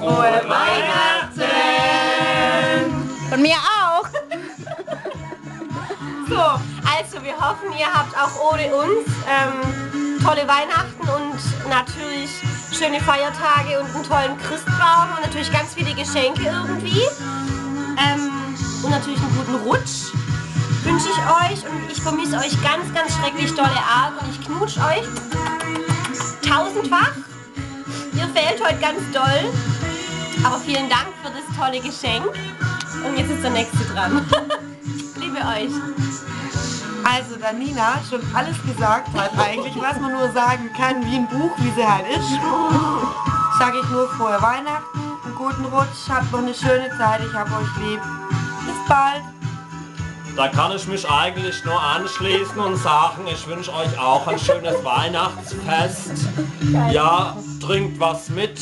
Frohe Weihnachten! Von mir auch. So, also wir hoffen, ihr habt auch ohne uns tolle Weihnachten und natürlich schöne Feiertage und einen tollen Christbaum und natürlich ganz viele Geschenke irgendwie. Und natürlich einen guten Rutsch wünsche ich euch und ich vermisse euch ganz, ganz schrecklich dolle arg und ich knutsch euch tausendfach. Ihr fehlt heute ganz doll, aber vielen Dank für das tolle Geschenk und jetzt ist der nächste dran. Ich liebe euch. Also da Nina schon alles gesagt hat eigentlich, was man nur sagen kann, wie ein Buch, wie sie halt ist, sage ich nur frohe Weihnachten, einen guten Rutsch, habt noch eine schöne Zeit, ich hab euch lieb. Bis bald. Da kann ich mich eigentlich nur anschließen und sagen, ich wünsche euch auch ein schönes Weihnachtsfest. Ja, trinkt was mit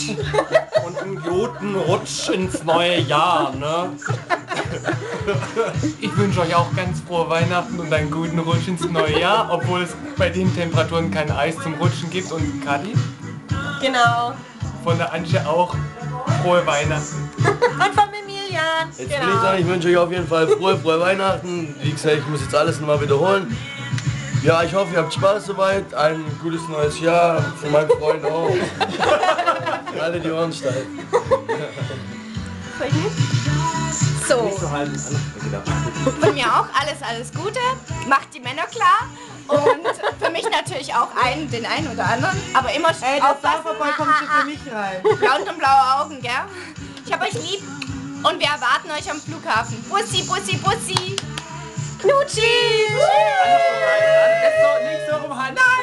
und einen guten Rutsch ins neue Jahr, ne? Ich wünsche euch auch ganz frohe Weihnachten und einen guten Rutsch ins neue Jahr, obwohl es bei den Temperaturen kein Eis zum Rutschen gibt. Und Kati? Genau. Von der Antje auch frohe Weihnachten. Und von Emilian. Jetzt will ich sagen, ich wünsche euch auf jeden Fall frohe Weihnachten. Wie gesagt, ich muss jetzt alles nochmal wiederholen. Ja, ich hoffe, ihr habt Spaß soweit. Ein gutes neues Jahr. Von meinen Freunden auch. Alle die Ohren steif. So. Von mir auch alles Gute. Macht die Männer klar. Und für mich natürlich auch den einen oder anderen. Aber immer Ey, das aufpassen. Sauferboy kommt schon für mich rein. Blond und blaue Augen, gell? Ich hab euch lieb. Und wir erwarten euch am Flughafen. Bussi, Bussi, Bussi. Knutschi. Alles so, nicht so rum, Hand. Nein.